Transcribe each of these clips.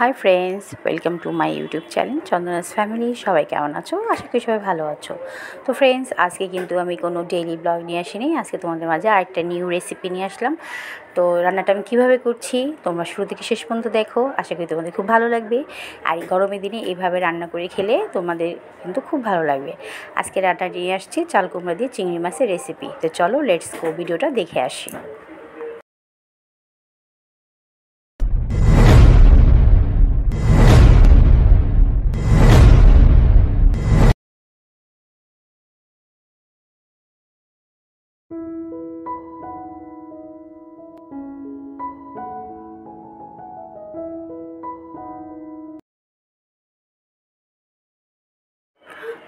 Hi friends, welcome to my YouTube channel চন্দনাস family. সবাই কেমন আছো? আশা করি সবাই ভালো আছো। তো ফ্রেন্ডস, আজকে কিন্তু আমি কোনো ডেইলি ব্লগ নিয়ে আসিনি। আজকে তোমাদের মাঝে আরেকটা নিউ রেসিপি নিয়ে আসলাম। তো রান্নাটা আমি কীভাবে করছি তোমরা শুরু থেকে শেষ পর্যন্ত দেখো, আশা করি তোমাদের খুব ভালো লাগবে। আর এই গরমের দিনে এইভাবে রান্না করে খেলে তোমাদের কিন্তু খুব ভালো লাগবে। আজকে রান্না নিয়ে আসছি চাল কুমড়া দিয়ে চিংড়ি মাছের রেসিপি। তো চলো লেটস গো, ভিডিওটা দেখে আসি।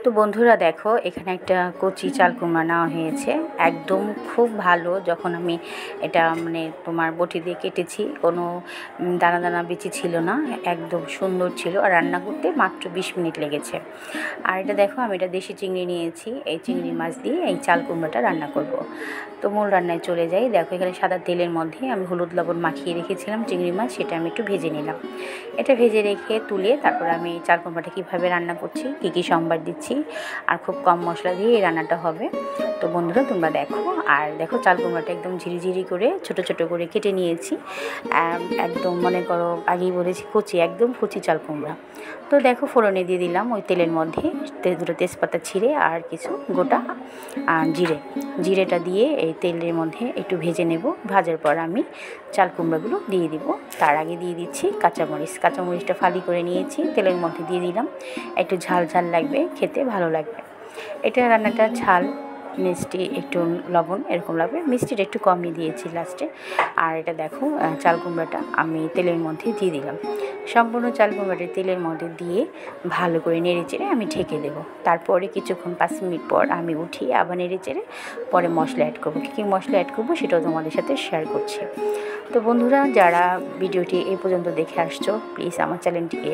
তো বন্ধুরা দেখো, এখানে একটা কচি চাল কুমড়া নেওয়া হয়েছে। একদম খুব ভালো, যখন আমি এটা তোমার বটি দিয়ে কেটেছি কোনো দানা দানা বিচি ছিল না, একদম সুন্দর ছিল। আর রান্না করতে মাত্র 20 মিনিট লেগেছে। আর এটা দেখো, আমি এটা দেশি চিংড়ি নিয়েছি। এই চিংড়ি মাছ দিয়ে এই চাল কুমড়াটা রান্না করব। তো মূল রান্নায় চলে যাই। দেখো, এখানে সাদা তেলের মধ্যে আমি হলুদ লবণ মাখিয়ে রেখেছিলাম চিংড়ি মাছ, সেটা আমি একটু ভেজে নিলাম। এটা ভেজে রেখে তুলে তারপর আমি চাল কুমড়াটা কীভাবে রান্না করছি, কী কী সম্বার দিচ্ছি, আর খুব কম মশলা দিয়ে এই রান্নাটা হবে। তো বন্ধুরা তোমরা দেখো। আর দেখো, চাল কুমড়াটা একদম ঝিরিঝিরি করে ছোট ছোট করে কেটে নিয়েছি। একদম মনে করো, আগেই বলেছি কচি, একদম কচি চাল কুমড়া। তো দেখো, ফোড়নে দিয়ে দিলাম ওই তেলের মধ্যে দুটো তেজপাতা ছিঁড়ে আর কিছু গোটা জিরেটা দিয়ে এই তেলের মধ্যে একটু ভেজে নেব। ভাজার পর আমি চাল কুমড়াগুলো দিয়ে দিব। তার আগে দিয়ে দিচ্ছি কাঁচামরিচটা ফালি করে নিয়েছি, তেলের মধ্যে দিয়ে দিলাম। একটু ঝাল ঝাল লাগবে, খেতে ভালো লাগবে। এটা রান্নাটা ঝাল মিষ্টি একটু লবণ এরকম লাগবে, মিষ্টিটা একটু কমই দিয়েছি লাস্টে। আর এটা দেখো, চাল কুমড়াটা আমি তেলের মধ্যে দিয়ে দিলাম। সম্পূর্ণ চাল কুমড়াটা তেলের মধ্যে দিয়ে ভালো করে নেড়ে চেড়ে আমি ঢেকে দেবো। তারপরে কিছুক্ষণ 5 মিনিট পর আমি উঠিয়ে আবার নেড়ে চেড়ে পরে মশলা অ্যাড করবো। কী কী মশলা অ্যাড করবো সেটাও তোমাদের সাথে শেয়ার করছি। তো বন্ধুরা, যারা ভিডিওটি এই পর্যন্ত দেখে আসছো, প্লিজ আমার চ্যানেলটিকে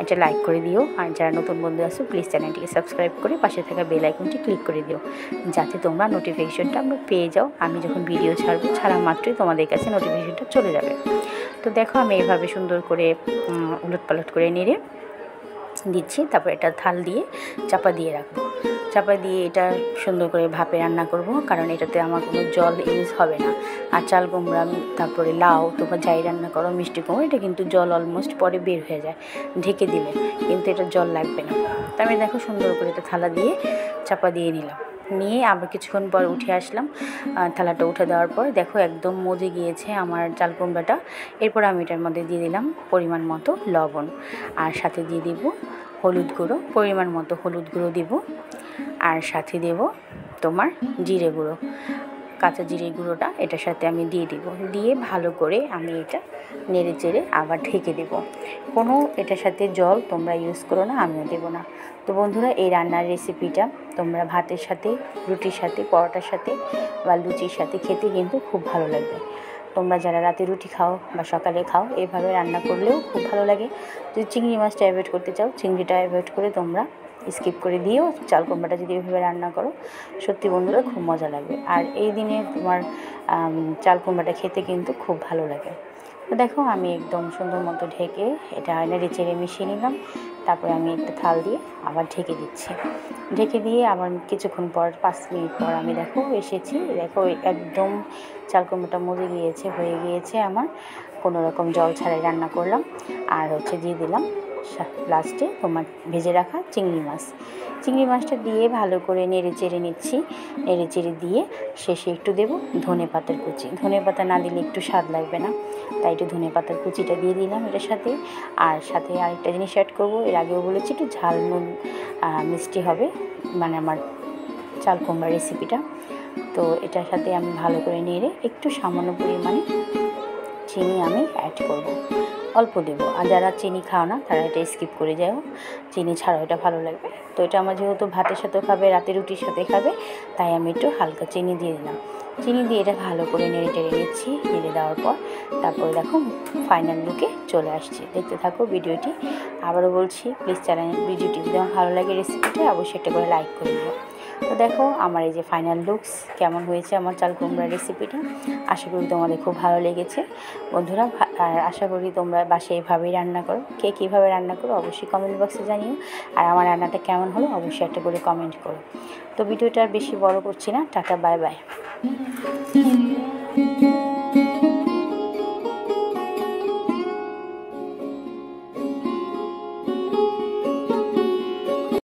একটা লাইক করে দিও। আর যারা নতুন বন্ধু আসো, প্লিজ চ্যানেলটিকে সাবস্ক্রাইব করে পাশে থাকা বেল আইকনটি ক্লিক করে দিও, যাতে তোমরা নোটিফিকেশনটা পেয়ে যাও। আমি যখন ভিডিও ছাড়া মাত্রই তোমাদের কাছে নোটিফিকেশনটা চলে যাবে। তো দেখো, আমি এইভাবে সুন্দর করে উলটপালট করে নেড়ে দিচ্ছি। তারপর এটা থাল দিয়ে চাপা দিয়ে রাখবো। চাপা দিয়ে এটা সুন্দর করে ভাপে রান্না করব, কারণ এটাতে আমার কোনো জল ইউজ হবে না। আর চাল কুমড়া, তারপরে লাউ, তোমরা যাই রান্না করো, মিষ্টি কুমড়া, এটা কিন্তু জল অলমোস্ট পরে বের হয়ে যায় ঢেকে দিলে, কিন্তু এটা জল লাগবে না। তো আমি দেখো সুন্দর করে এটা থালা দিয়ে চাপা দিয়ে নিয়ে আবার কিছুক্ষণ পর উঠে আসলাম। থালাটা উঠে দেওয়ার পর দেখো একদম মজে গিয়েছে আমার চাল কুমড়াটা। এরপর আমি এটার মধ্যে দিয়ে দিলাম পরিমাণ মতো লবণ, আর সাথে দিয়ে দিব হলুদ গুঁড়ো, পরিমাণ মতো হলুদ গুঁড়ো দিব। আর সাথে দেব তোমার জিরে গুঁড়ো, কাঁচা জিরে গুঁড়োটা এটার সাথে আমি দিয়ে ভালো করে আমি এটা নেড়ে চেড়ে আবার ঢেকে দেব। কোনো এটার সাথে জল তোমরা ইউজ করো না, আমিও দেবো না। তো বন্ধুরা, এই রান্নার রেসিপিটা তোমরা ভাতের সাথে, রুটির সাথে, পরোটার সাথে বা লুচির সাথে খেতে কিন্তু খুব ভালো লাগবে। তোমরা যারা রাতে রুটি খাও বা সকালে খাও, এইভাবে রান্না করলেও খুব ভালো লাগে। যদি চিংড়ি মাছটা অ্যাভয়েড করতে চাও, চিংড়িটা অ্যাভয়েড করে তোমরা স্কিপ করে দিয়েও চাল কুমড়াটা যদি এভাবে রান্না করো, সত্যি বন্ধুরা খুব মজা লাগবে। আর এই দিনে তোমার চাল কুমড়াটা খেতে কিন্তু খুব ভালো লাগে। তো দেখো, আমি একদম সুন্দর মতো ঢেকে এটা নেড়ে চেড়ে মিশিয়ে নিলাম। তারপরে আমি একটা থাল দিয়ে আবার ঢেকে দিচ্ছি। ঢেকে দিয়ে আবার কিছুক্ষণ পর 5 মিনিট পর আমি এসেছি। দেখো একদম চাল কুমড়াটা মরে গিয়েছে, হয়ে গিয়েছে আমার। কোনো রকম জল ছাড়াই রান্না করলাম। আর দিয়ে দিলাম লাস্টে তোমার ভেজে রাখা চিংড়ি মাছটা দিয়ে ভালো করে নেড়ে চেড়ে নিচ্ছি। নেড়ে চেড়ে দিয়ে শেষে একটু দেবো ধনে পাতার কুচি। ধনে পাতা না দিলে একটু স্বাদ লাগবে না, তাই একটু ধনে পাতার কুচিটা দিয়ে দিলাম এটার সাথে। আর সাথে আরেকটা জিনিস অ্যাড করবো, এর আগেও বলেছি, একটু ঝাল নুন মিষ্টি হবে আমার চাল কুমড়া রেসিপিটা। তো এটার সাথে আমি ভালো করে নেড়ে একটু সামান্য পরিমাণে চিনি আমি অ্যাড করব, অল্প দেবো। আর যারা চিনি খাও না তারা এটা স্কিপ করে যাও, চিনি ছাড়াও এটা ভালো লাগবে। তো এটা আমার যেহেতু ভাতের সাথেও খাবে, রাতে রুটির সাথে খাবে, তাই আমি একটু হালকা চিনি দিয়ে দিলাম। চিনি দিয়ে এটা ভালো করে নেড়ে টেড়ে নিচ্ছি। নেড়ে দেওয়ার পর তারপরে দেখো ফাইনাল লুকে চলে আসছি। দেখতে থাকো ভিডিওটি। আবারও বলছি, প্লিজ চ্যানেল ভিডিওটি যদি আমার ভালো লাগে রেসিপিটা, অবশ্যই একটা করে লাইক করে দিও। তো দেখো আমার এই যে ফাইনাল লুকস কেমন হয়েছে আমার চাল কুমড়া রেসিপিটা। আশা করি তোমাদের খুব ভালো লেগেছে বন্ধুরা। আর আশা করি তোমরা বাসায় এভাবেই রান্না করো। কে কীভাবে রান্না করো অবশ্যই কমেন্ট বক্সে জানিও। আর আমার রান্নাটা কেমন হলো অবশ্যই একটা করে কমেন্ট করো। তো ভিডিওটা আর বেশি বড় করছি না, টাটা বাই বাই।